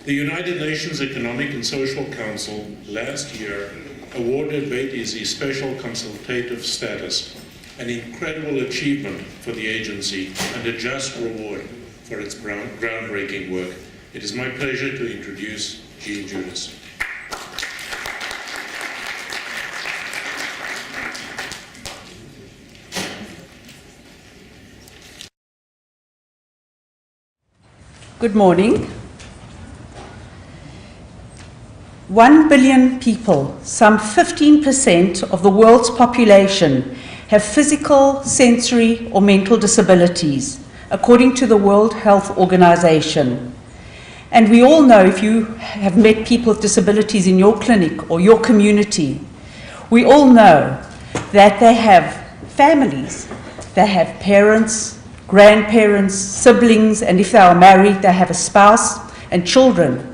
The United Nations Economic and Social Council last year awarded Beit Izzy special consultative status, an incredible achievement for the agency and a just reward for its groundbreaking work. It is my pleasure to introduce Jean Judes. Good morning. 1 billion people, some 15% of the world's population, have physical, sensory, or mental disabilities, according to the World Health Organization. And we all know, if you have met people with disabilities in your clinic or your community, we all know that they have families, they have parents, grandparents, siblings, and if they are married, they have a spouse and children.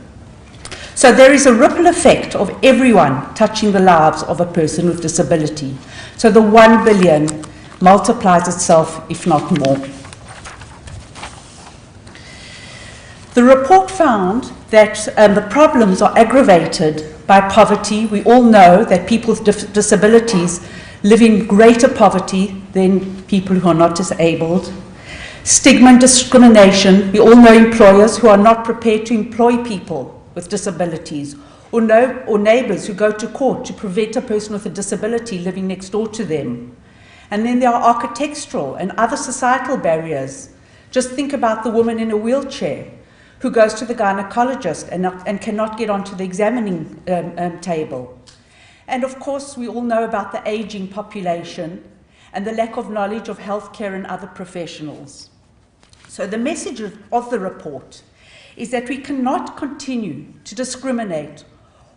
So there is a ripple effect of everyone touching the lives of a person with disability. So the 1 billion multiplies itself, if not more. The report found that the problems are aggravated by poverty. We all know that people with disabilities live in greater poverty than people who are not disabled. Stigma and discrimination. We all know employers who are not prepared to employ people with disabilities, or neighbours who go to court to prevent a person with a disability living next door to them. And then there are architectural and other societal barriers. Just think about the woman in a wheelchair who goes to the gynecologist and cannot get onto the examining table. And of course, we all know about the aging population and the lack of knowledge of healthcare and other professionals. So the message of the report is that we cannot continue to discriminate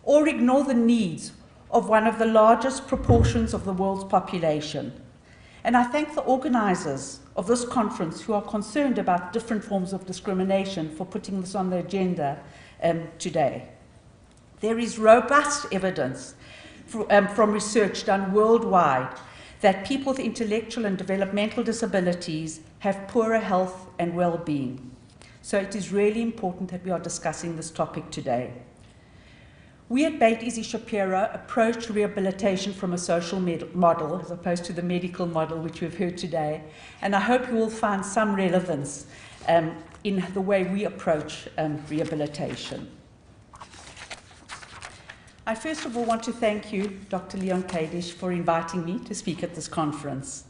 or ignore the needs of one of the largest proportions of the world's population. And I thank the organizers of this conference who are concerned about different forms of discrimination for putting this on the agenda today. There is robust evidence from research done worldwide that people with intellectual and developmental disabilities have poorer health and well-being. So it is really important that we are discussing this topic today. We at Beit Izzy Shapiro approach rehabilitation from a social model as opposed to the medical model which we've heard today, and I hope you will find some relevance in the way we approach rehabilitation. I first of all want to thank you, Dr. Leon Kadish, for inviting me to speak at this conference.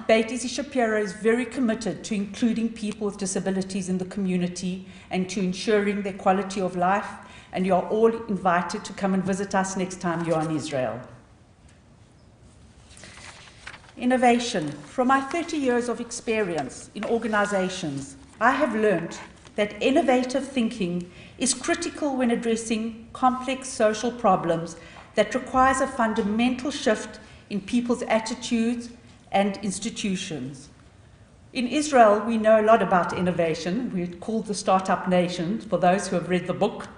Beit Izzy Shapiro is very committed to including people with disabilities in the community and to ensuring their quality of life, and you are all invited to come and visit us next time you're in Israel. Innovation. From my 30 years of experience in organizations, I have learned that innovative thinking is critical when addressing complex social problems that requires a fundamental shift in people's attitudes and institutions. In Israel, we know a lot about innovation. We're called the Startup Nation, for those who have read the book.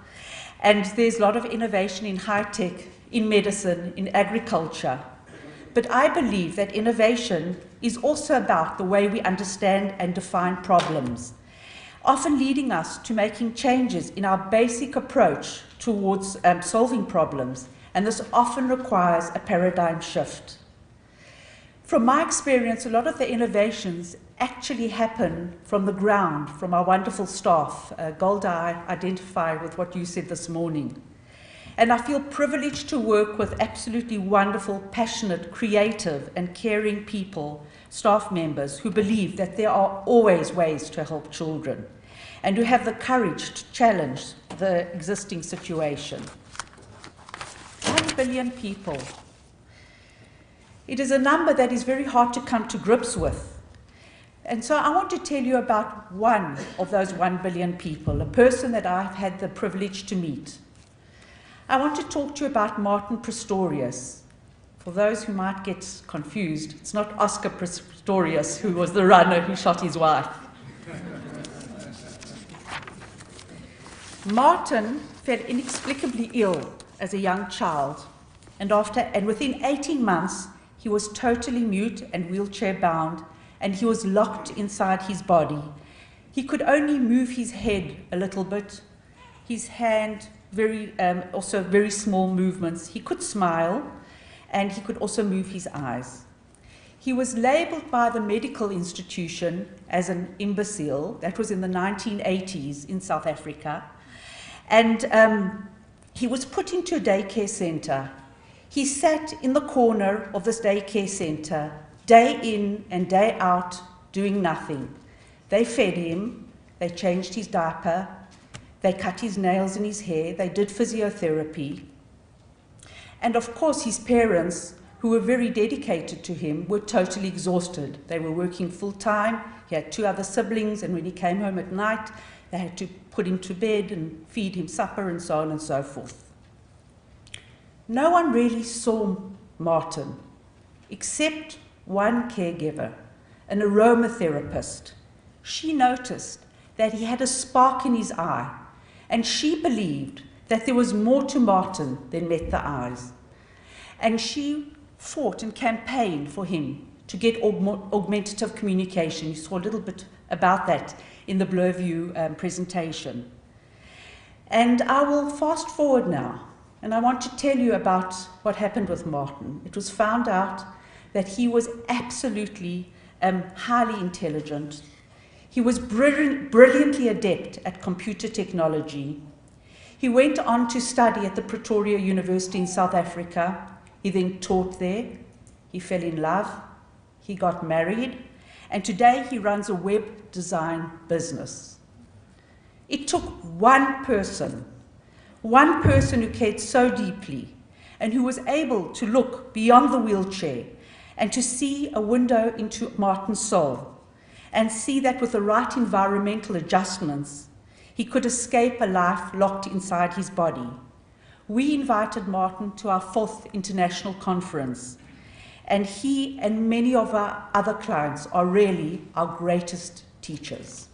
And there's a lot of innovation in high tech, in medicine, in agriculture. But I believe that innovation is also about the way we understand and define problems, often leading us to making changes in our basic approach towards solving problems. And this often requires a paradigm shift. From my experience, a lot of the innovations actually happen from the ground, from our wonderful staff. Golda, I identify with what you said this morning. And I feel privileged to work with absolutely wonderful, passionate, creative, and caring people, staff members, who believe that there are always ways to help children and who have the courage to challenge the existing situation. 1 billion people. It is a number that is very hard to come to grips with. And so I want to tell you about one of those 1 billion people, a person that I've had the privilege to meet. I want to talk to you about Martin Pistorius. For those who might get confused, it's not Oscar Pistorius, who was the runner who shot his wife. Martin fell inexplicably ill as a young child, and within 18 months, he was totally mute and wheelchair bound, and he was locked inside his body. He could only move his head a little bit, his hand, also very small movements. He could smile, and he could also move his eyes. He was labeled by the medical institution as an imbecile. That was in the 1980s in South Africa. And he was put into a daycare center. He sat in the corner of this daycare center, day in and day out, doing nothing. They fed him, they changed his diaper, they cut his nails and his hair, they did physiotherapy. And of course, his parents, who were very dedicated to him, were totally exhausted. They were working full-time. He had 2 other siblings, and when he came home at night, they had to put him to bed and feed him supper and so on and so forth. No one really saw Martin, except one caregiver, an aromatherapist. She noticed that he had a spark in his eye, and she believed that there was more to Martin than met the eyes. And she fought and campaigned for him to get augmentative communication. You saw a little bit about that in the Blurview presentation. And I will fast forward now, and I want to tell you about what happened with Martin. It was found out that he was absolutely highly intelligent. He was brilliantly adept at computer technology. He went on to study at the Pretoria University in South Africa. He then taught there. He fell in love. He got married. And today he runs a web design business. It took one person who cared so deeply and who was able to look beyond the wheelchair and to see a window into Martin's soul and see that with the right environmental adjustments, he could escape a life locked inside his body. We invited Martin to our 4th international conference, and he and many of our other clients are really our greatest teachers.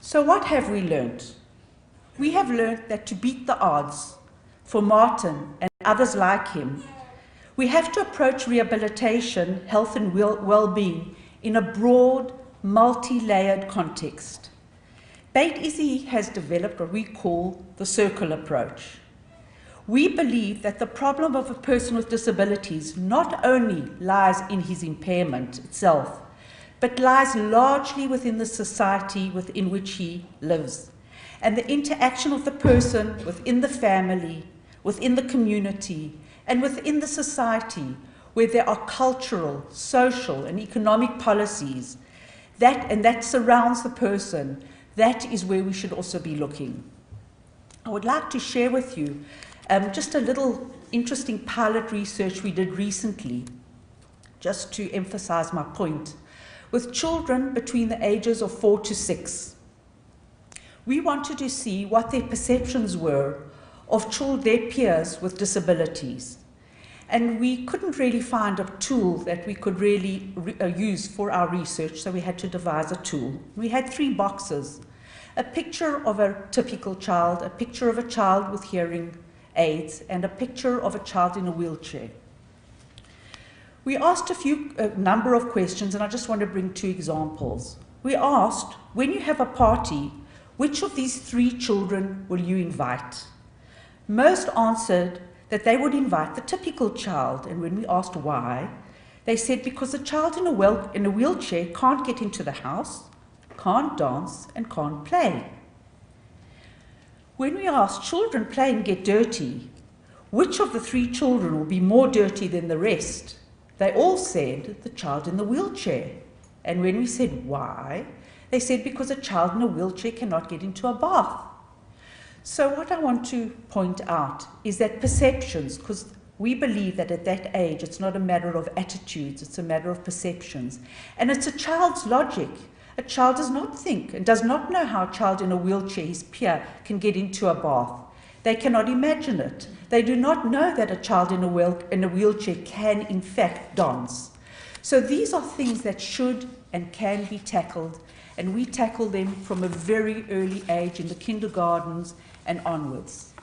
So what have we learned? We have learned that to beat the odds for Martin and others like him, we have to approach rehabilitation, health and well-being in a broad, multi-layered context. Beit Izzy has developed what we call the circle approach. We believe that the problem of a person with disabilities not only lies in his impairment itself, but lies largely within the society within which he lives, and the interaction of the person within the family, within the community, and within the society where there are cultural, social, and economic policies that surrounds the person. That is where we should also be looking. I would like to share with you just a little interesting pilot research we did recently, just to emphasize my point, with children between the ages of 4 to 6. We wanted to see what their perceptions were of their peers with disabilities. And we couldn't really find a tool that we could really use for our research, so we had to devise a tool. We had 3 boxes: a picture of a typical child, a picture of a child with hearing aids, and a picture of a child in a wheelchair. We asked a number of questions, and I just want to bring 2 examples. We asked, when you have a party, which of these 3 children will you invite? Most answered that they would invite the typical child, and when we asked why, they said because the child in a wheelchair can't get into the house, can't dance, and can't play. When we asked children play and get dirty, which of the 3 children will be more dirty than the rest, they all said the child in the wheelchair. And when we said why, they said because a child in a wheelchair cannot get into a bath. So what I want to point out is that perceptions, because we believe that at that age it's not a matter of attitudes, it's a matter of perceptions. And it's a child's logic. A child does not think and does not know how a child in a wheelchair, his peer, can get into a bath. They cannot imagine it. They do not know that a child in a wheelchair can in fact dance. So these are things that should and can be tackled, and we tackle them from a very early age in the kindergartens and onwards.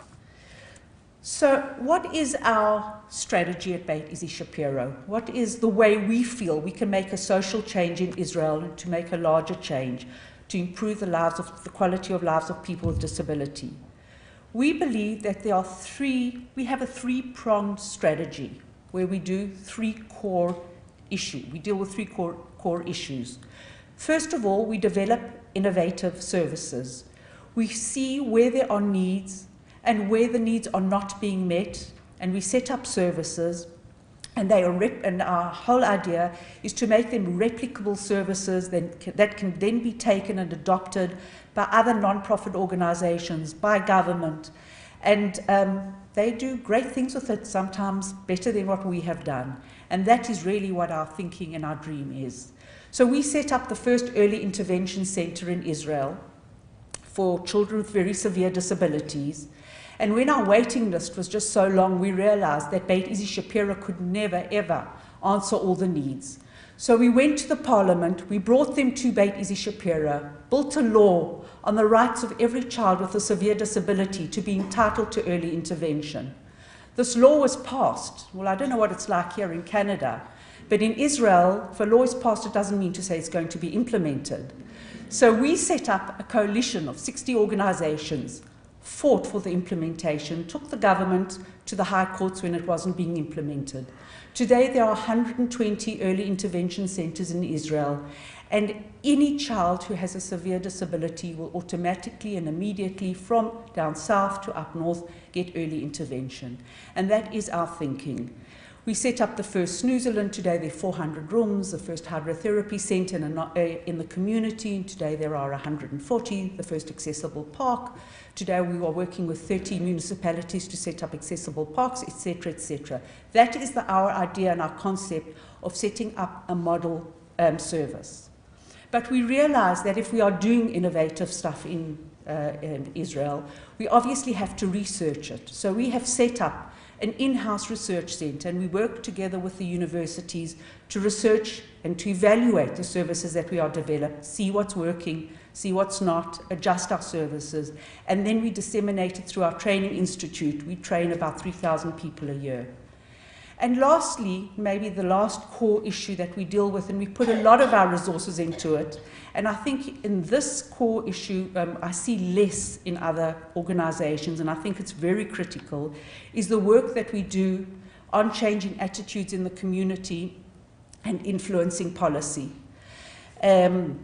So what is our strategy at Beit Izzy Shapiro? What is the way we feel we can make a social change in Israel, to make a larger change, to improve the quality of lives of people with disability? We believe that we have a three-pronged strategy where we do three core issues. We deal with three core issues. First of all, we develop innovative services. We see where there are needs and where the needs are not being met, and we set up services, and our whole idea is to make them replicable services that can then be taken and adopted by other non-profit organizations, by government, and they do great things with it, sometimes better than what we have done. And that is really what our thinking and our dream is. So we set up the first early intervention center in Israel for children with very severe disabilities. And when our waiting list was just so long, we realized that Beit Izzy Shapiro could never, ever answer all the needs. So we went to the parliament, we brought them to Beit Izzy Shapiro, built a law on the rights of every child with a severe disability to be entitled to early intervention. This law was passed. Well, I don't know what it's like here in Canada, but in Israel, if a law is passed, it doesn't mean to say it's going to be implemented. So we set up a coalition of 60 organizations, fought for the implementation, took the government to the high courts when it wasn't being implemented. Today there are 120 early intervention centers in Israel, and any child who has a severe disability will automatically and immediately, from down south to up north, get early intervention. And that is our thinking. We set up the first Snoozerland. Today there are 400 rooms, the first hydrotherapy centre in the community. And today there are 140, the first accessible park. Today we are working with 30 municipalities to set up accessible parks, etc., etc. That is our idea and our concept of setting up a model service. But we realize that if we are doing innovative stuff in Israel, we obviously have to research it. So we have set up an in-house research centre, and we work together with the universities to research and to evaluate the services that we are developing, see what's working, see what's not, adjust our services, and then we disseminate it through our training institute. We train about 3,000 people a year. And lastly, maybe the last core issue that we deal with, and we put a lot of our resources into it, and I think in this core issue, I see less in other organizations, and I think it's very critical, is the work that we do on changing attitudes in the community and influencing policy. We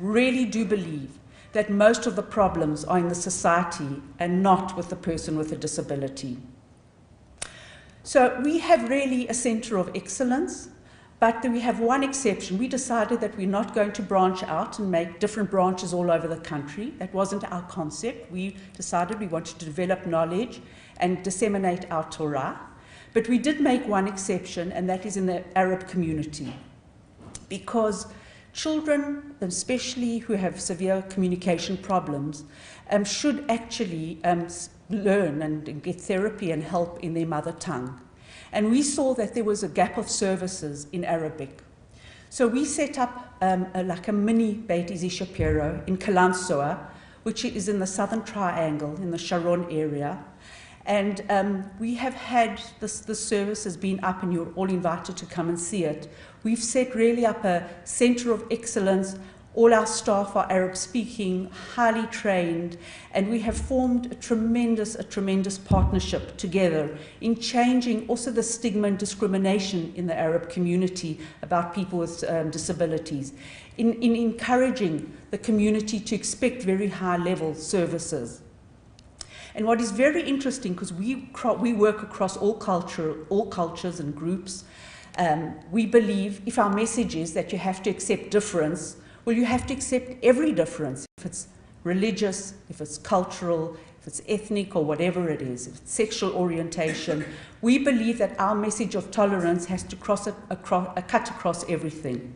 really do believe that most of the problems are in the society and not with the person with a disability. So we have really a center of excellence, but then we have one exception. We decided that we're not going to branch out and make different branches all over the country. That wasn't our concept. We decided we wanted to develop knowledge and disseminate our Torah. But we did make one exception, and that is in the Arab community. Because children, especially who have severe communication problems, should actually learn and get therapy and help in their mother tongue. And we saw that there was a gap of services in Arabic. So we set up like a mini Beit Izzy Shapiro in Kalansoa, which is in the Southern Triangle, in the Sharon area. And we have had the service has been up, and you're all invited to come and see it. We've set really up a center of excellence. All our staff are Arab speaking, highly trained, and we have formed a tremendous partnership together in changing also the stigma and discrimination in the Arab community about people with disabilities, in encouraging the community to expect very high level services. And what is very interesting, because we work across all cultures and groups, we believe if our message is that you have to accept difference, well, you have to accept every difference, if it's religious, if it's cultural, if it's ethnic, or whatever it is, if it's sexual orientation. We believe that our message of tolerance has to cut across everything.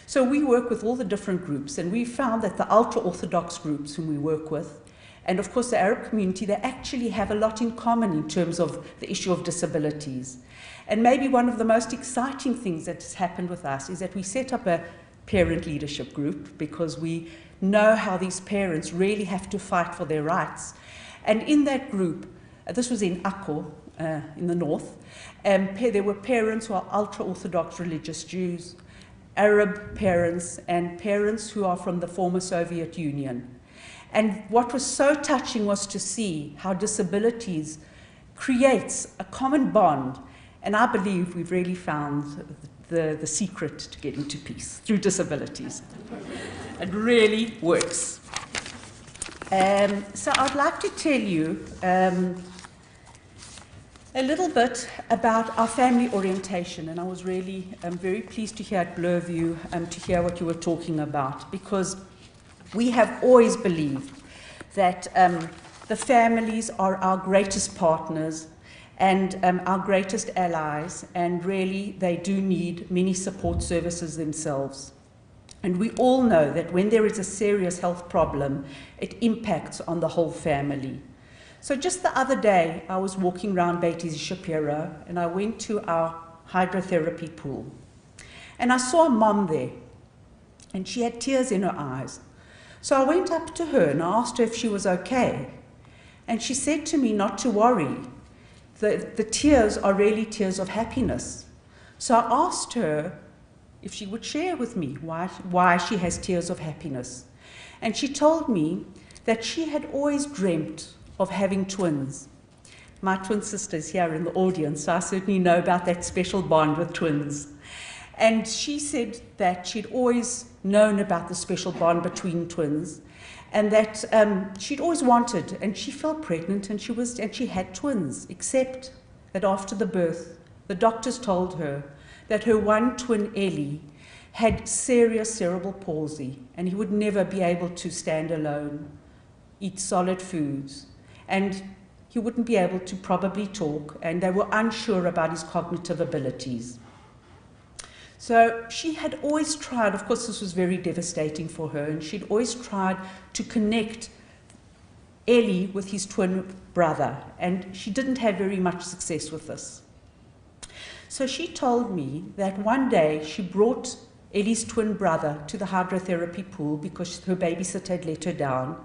So we work with all the different groups, and we found that the ultra-Orthodox groups whom we work with, and of course the Arab community, they actually have a lot in common in terms of the issue of disabilities. And maybe one of the most exciting things that has happened with us is that we set up a parent leadership group because we know how these parents really have to fight for their rights. And in that group, this was in Akko, in the north, there were parents who are ultra-Orthodox religious Jews, Arab parents, and parents who are from the former Soviet Union. And what was so touching was to see how disabilities creates a common bond. And I believe we've really found the secret to getting to peace through disabilities. It really works. So I'd like to tell you a little bit about our family orientation, and I was really very pleased to hear at Blurview to hear what you were talking about, because we have always believed that the families are our greatest partners and our greatest allies, and really they do need many support services themselves. And we all know that when there is a serious health problem, it impacts on the whole family. So just the other day, I was walking around Beit Easy Shapiro, and I went to our hydrotherapy pool. And I saw a mom there, and she had tears in her eyes. So I went up to her and I asked her if she was okay. And she said to me not to worry. The tears are really tears of happiness. So I asked her if she would share with me why she has tears of happiness. And she told me that she had always dreamt of having twins. My twin sister is here in the audience, so I certainly know about that special bond with twins. And she said that she'd always known about the special bond between twins, and that she'd always wanted, and she fell pregnant, and she had twins, except that after the birth, the doctors told her that her one twin, Ellie, had serious cerebral palsy, and he would never be able to stand alone, eat solid foods, and he wouldn't be able to probably talk, and they were unsure about his cognitive abilities. So she had always tried, of course this was very devastating for her, and she'd always tried to connect Ellie with his twin brother, and she didn't have very much success with this. So she told me that one day she brought Ellie's twin brother to the hydrotherapy pool because her babysitter had let her down.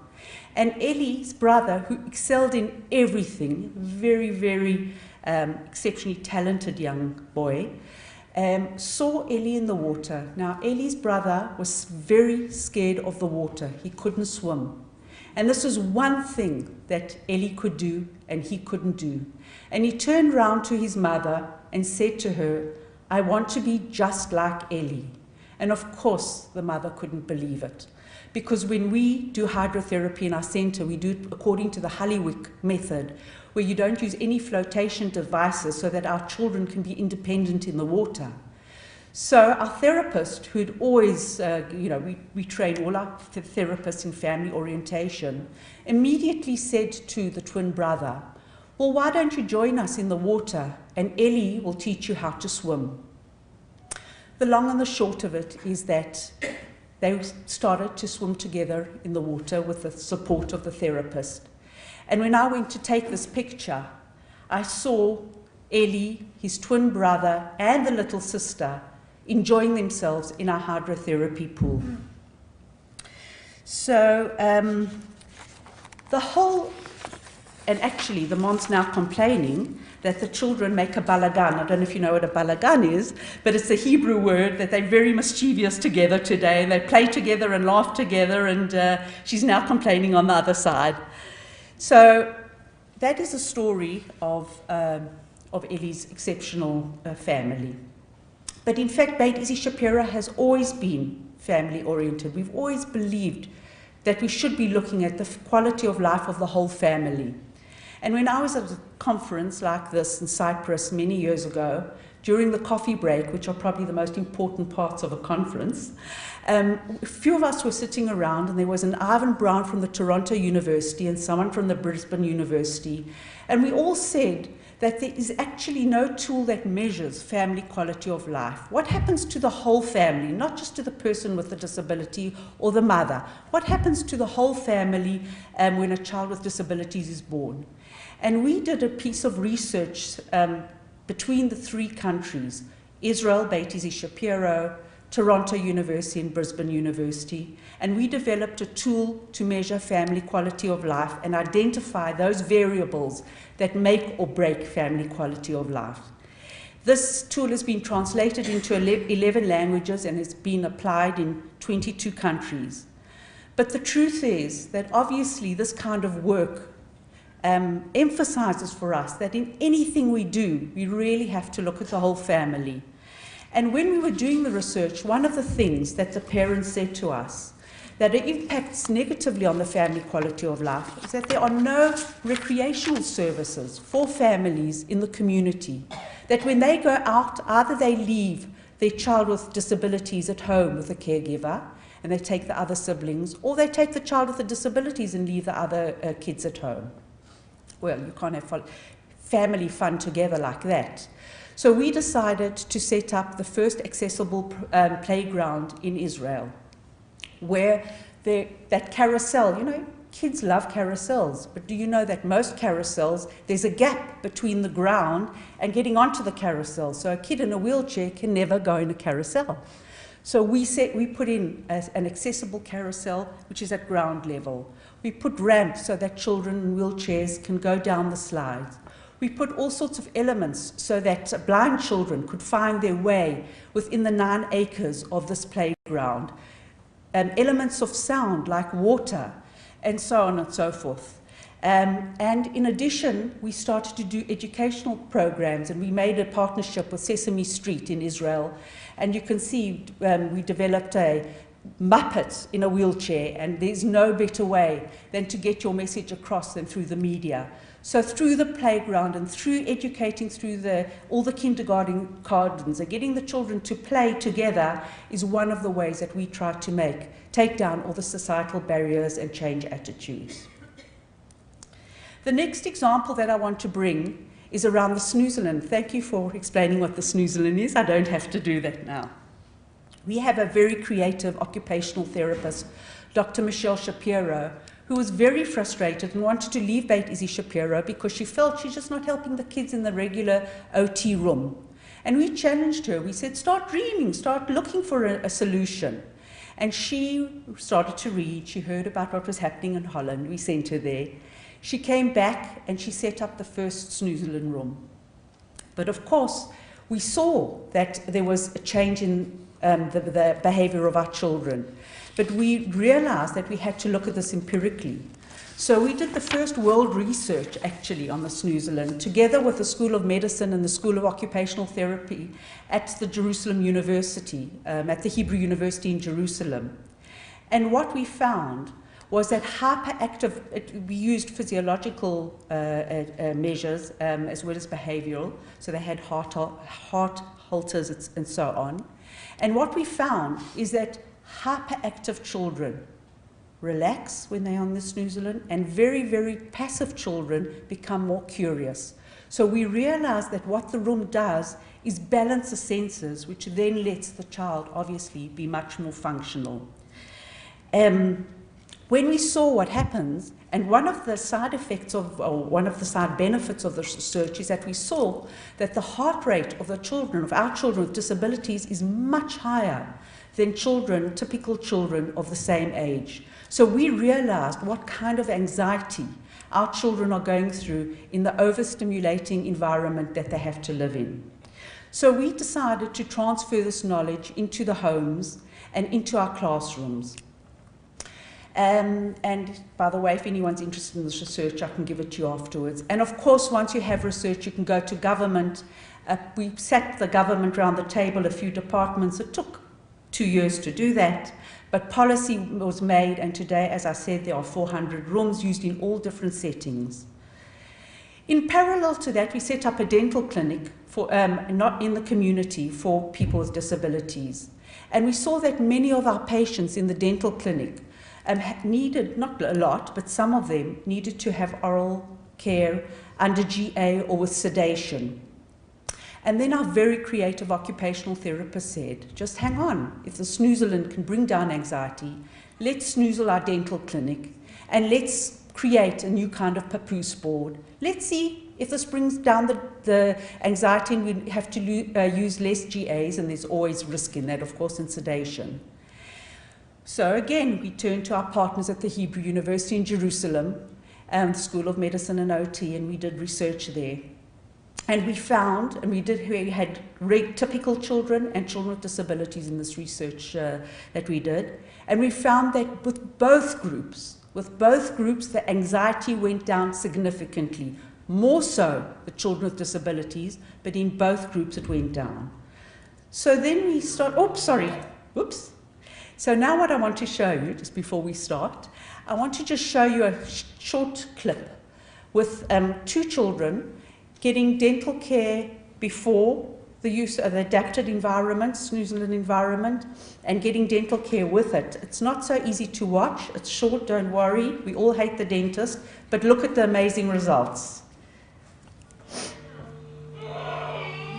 And Ellie's brother, who excelled in everything, very, very exceptionally talented young boy, saw Ellie in the water. Now, Ellie's brother was very scared of the water. He couldn't swim. And this was one thing that Ellie could do and he couldn't do. And he turned round to his mother and said to her, "I want to be just like Ellie." And of course, the mother couldn't believe it. Because when we do hydrotherapy in our center, we do it according to the Hollywick method, where you don't use any flotation devices so that our children can be independent in the water. So our therapist, who'd always, we train all our therapists in family orientation, immediately said to the twin brother, "Well, why don't you join us in the water and Ellie will teach you how to swim?" The long and the short of it is that they started to swim together in the water with the support of the therapist. And when I went to take this picture, I saw Ellie, his twin brother, and the little sister enjoying themselves in our hydrotherapy pool. So and actually the mom's now complaining that the children make a balagan. I don't know if you know what a balagan is, but it's a Hebrew word that they're very mischievous together today, and they play together and laugh together, and she's now complaining on the other side. So that is a story of Ellie's exceptional family. But in fact, Beit Easy Shapiro has always been family-oriented. We've always believed that we should be looking at the quality of life of the whole family. And when I was at a conference like this in Cyprus many years ago, during the coffee break, which are probably the most important parts of a conference, a few of us were sitting around, and there was an Ivan Brown from the Toronto University and someone from the Brisbane University, and we all said that there is actually no tool that measures family quality of life. What happens to the whole family, not just to the person with the disability or the mother? What happens to the whole family when a child with disabilities is born? And we did a piece of research between the three countries, Israel, Beit Easy Shapiro, Toronto University and Brisbane University, and we developed a tool to measure family quality of life and identify those variables that make or break family quality of life. This tool has been translated into 11 languages and has been applied in 22 countries. But the truth is that obviously this kind of work emphasizes for us that in anything we do, we really have to look at the whole family. And when we were doing the research, one of the things that the parents said to us that it impacts negatively on the family quality of life is that there are no recreational services for families in the community. That when they go out, either they leave their child with disabilities at home with a caregiver, and they take the other siblings, or they take the child with the disabilities and leave the other kids at home. Well, you can't have family fun together like that. So we decided to set up the first accessible playground in Israel, where that carousel, you know, kids love carousels, but do you know that most carousels, there's a gap between the ground and getting onto the carousel, so a kid in a wheelchair can never go in a carousel. So we put in an accessible carousel, which is at ground level. We put ramps so that children in wheelchairs can go down the slides. We put all sorts of elements so that blind children could find their way within the 9 acres of this playground. Elements of sound like water, and so on and so forth. And in addition, we started to do educational programs, and we made a partnership with Sesame Street in Israel. And you can see we developed a Muppet in a wheelchair, and there's no better way than to get your message across than through the media. So through the playground and through educating through all the kindergarten gardens and getting the children to play together is one of the ways that we try to take down all the societal barriers and change attitudes. The next example that I want to bring is around the snoozelen. Thank you for explaining what the snoozelen is. I don't have to do that now. We have a very creative occupational therapist, Dr. Michelle Shapiro, who was very frustrated and wanted to leave Beit Izzy Shapiro because she felt she's just not helping the kids in the regular OT room. And we challenged her. We said, start dreaming, start looking for a solution. And she started to read. She heard about what was happening in Holland. We sent her there. She came back and she set up the first snoozelen room. But of course, we saw that there was a change in the behavior of our children. But we realized that we had to look at this empirically. So we did the first world research, actually, on the snoozelen, together with the School of Medicine and the School of Occupational Therapy at the Jerusalem University, at the Hebrew University in Jerusalem. And what we found was that hyperactive, we used physiological measures as well as behavioral, so they had heart halters and so on. And what we found is that hyperactive children relax when they're on the snoozelen, and very, very passive children become more curious. So we realized that what the room does is balance the senses, which then lets the child obviously be much more functional. When we saw what happens, and one of the side effects or one of the side benefits of the research is that we saw that the heart rate of our children with disabilities is much higher than typical children of the same age. So we realized what kind of anxiety our children are going through in the overstimulating environment that they have to live in. So we decided to transfer this knowledge into the homes and into our classrooms. And by the way, if anyone's interested in this research, I can give it to you afterwards. And of course, once you have research, you can go to government. We sat the government around the table, a few departments. It took 2 years to do that, but policy was made, and today, as I said, there are 400 rooms used in all different settings. In parallel to that, we set up a dental clinic not in the community for people with disabilities. And we saw that many of our patients in the dental clinic needed, not a lot, but some of them needed to have oral care under GA or with sedation. And then our very creative occupational therapist said, just hang on, if the snoozelen can bring down anxiety, let's snoozle our dental clinic and let's create a new kind of papoose board. Let's see if this brings down the anxiety and we have to use less GAs, and there's always risk in that, of course, in sedation. So again, we turned to our partners at the Hebrew University in Jerusalem, the School of Medicine and OT, and we did research there. And we found, and we had typical children and children with disabilities in this research that we did, and we found that with both groups, the anxiety went down significantly, more so the children with disabilities, but in both groups it went down. So then we So now what I want to show you, just before we start, I want to just show you a short clip with 2 children getting dental care before the use of the adapted environment, snoozling environment, and getting dental care with it. It's not so easy to watch. It's short, don't worry. We all hate the dentist, but look at the amazing results.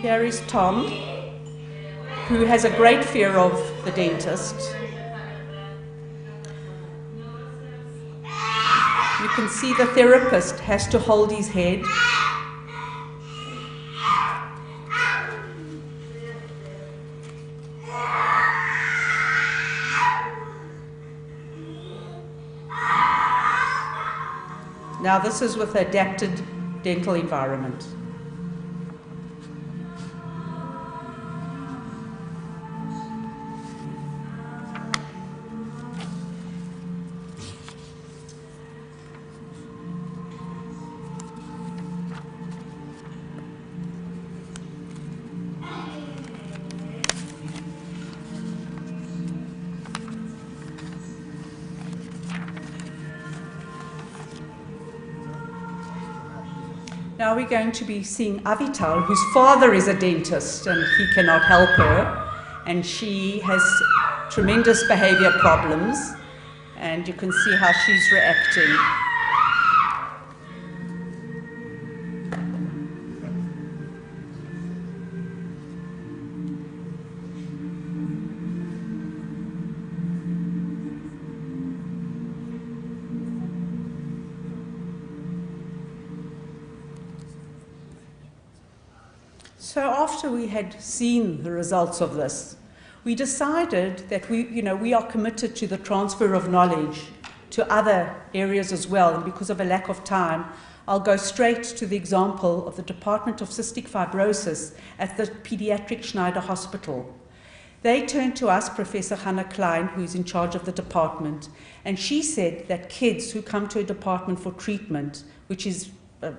Here is Tom, who has a great fear of the dentist. You can see the therapist has to hold his head. Now this is with adapted dental environment. Now we're going to be seeing Avital, whose father is a dentist and he cannot help her, and she has tremendous behavior problems, and you can see how she's reacting. So after we had seen the results of this, we decided that we are committed to the transfer of knowledge to other areas as well. And because of a lack of time, I'll go straight to the example of the Department of Cystic Fibrosis at the Pediatric Schneider Hospital. They turned to us, Professor Hannah Klein, who's in charge of the department, and she said that kids who come to a department for treatment, which is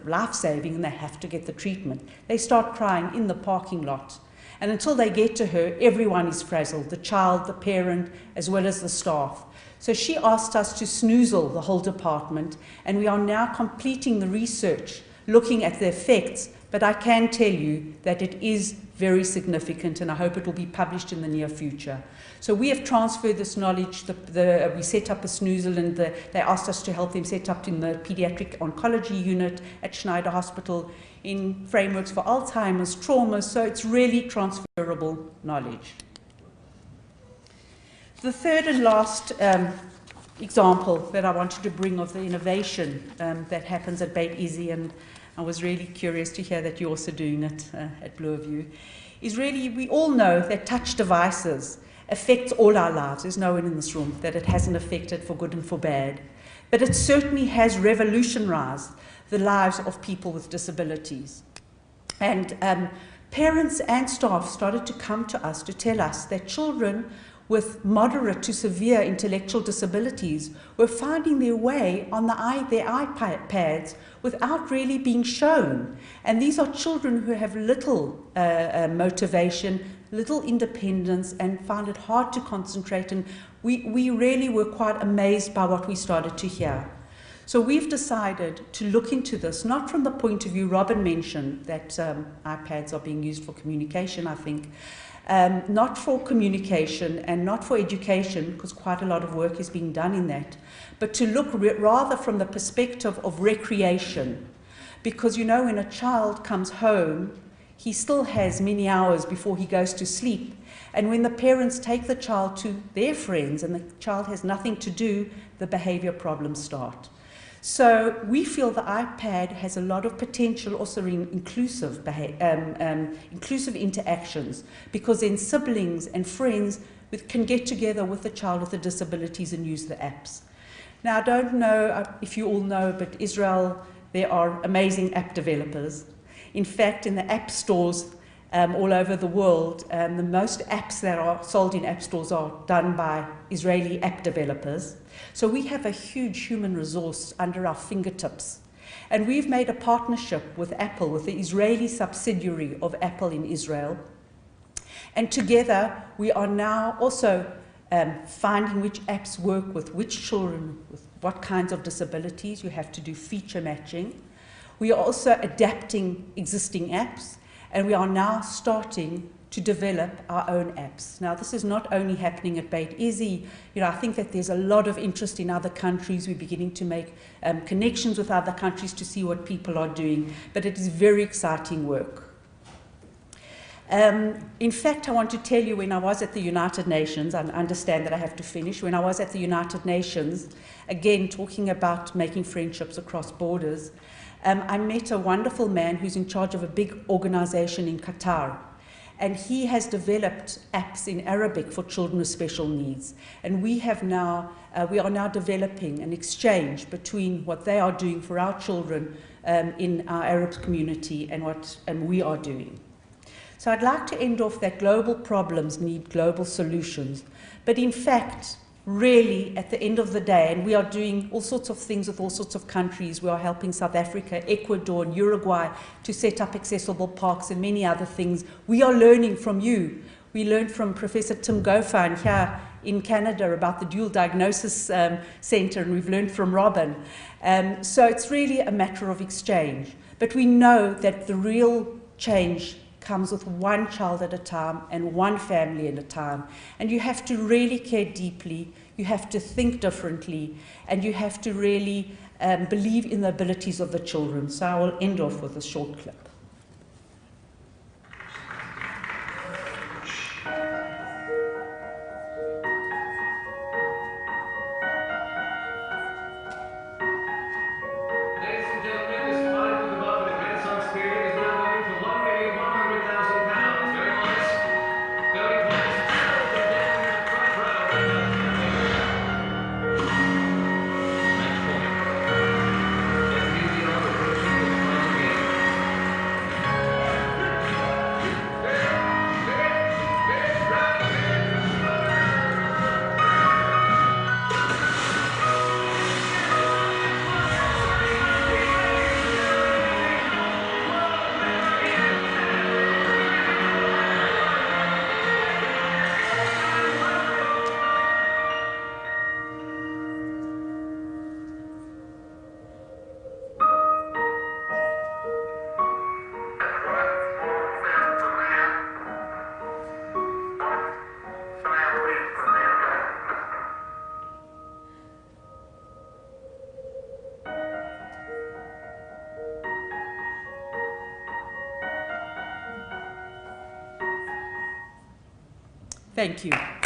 life-saving and they have to get the treatment, they start crying in the parking lot. And until they get to her, everyone is frazzled, the child, the parent, as well as the staff. So she asked us to snoozle the whole department, and we are now completing the research, looking at the effects, but I can tell you that it is very significant, and I hope it will be published in the near future. So we have transferred this knowledge. We set up a snoozle, and they asked us to help them set up in the pediatric oncology unit at Schneider Hospital in frameworks for Alzheimer's, trauma, so it's really transferable knowledge. The third and last example that I wanted to bring of the innovation that happens at Beit Easy, and I was really curious to hear that you're also doing it at Bloorview, is really, we all know that touch devices affects all our lives. There's no one in this room that it hasn't affected for good and for bad. But it certainly has revolutionized the lives of people with disabilities. And parents and staff started to come to us to tell us that children with moderate to severe intellectual disabilities were finding their way on their iPads without really being shown. And these are children who have little motivation, little independence, and found it hard to concentrate. And we really were quite amazed by what we started to hear. So we've decided to look into this, not from the point of view Robin mentioned, that iPads are being used for communication, I think, not for communication and not for education, because quite a lot of work is being done in that, but to look rather from the perspective of recreation. Because, you know, when a child comes home, he still has many hours before he goes to sleep. And when the parents take the child to their friends and the child has nothing to do, the behavior problems start. So we feel the iPad has a lot of potential also in inclusive interactions, because then siblings and friends can get together with a child with disabilities and use the apps. Now, I don't know if you all know, but Israel, there are amazing app developers. In fact, in the app stores all over the world, the most apps that are sold in app stores are done by Israeli app developers. So we have a huge human resource under our fingertips. And we've made a partnership with Apple, with the Israeli subsidiary of Apple in Israel. And together, we are now also finding which apps work with which children, with what kinds of disabilities. You have to do feature matching. We are also adapting existing apps, and we are now starting to develop our own apps. Now, this is not only happening at Beit Izzy. I think that there's a lot of interest in other countries. We're beginning to make connections with other countries to see what people are doing, but it is very exciting work. In fact, I want to tell you, when I was at the United Nations, I understand that I have to finish, when I was at the United Nations, again, talking about making friendships across borders, I met a wonderful man who's in charge of a big organization in Qatar. And he has developed apps in Arabic for children with special needs. And we are now developing an exchange between what they are doing for our children in our Arab community and what we are doing. So I'd like to end off that global problems need global solutions. But in fact, really, at the end of the day, and we are doing all sorts of things with all sorts of countries. We are helping South Africa, Ecuador, and Uruguay to set up accessible parks and many other things. We are learning from you. We learned from Professor Tim Gofan here in Canada about the Dual Diagnosis Center, and we've learned from Robin. So it's really a matter of exchange. But we know that the real change comes with one child at a time and one family at a time. And you have to really care deeply, you have to think differently, and you have to really believe in the abilities of the children. So I will end off with a short clip. Thank you.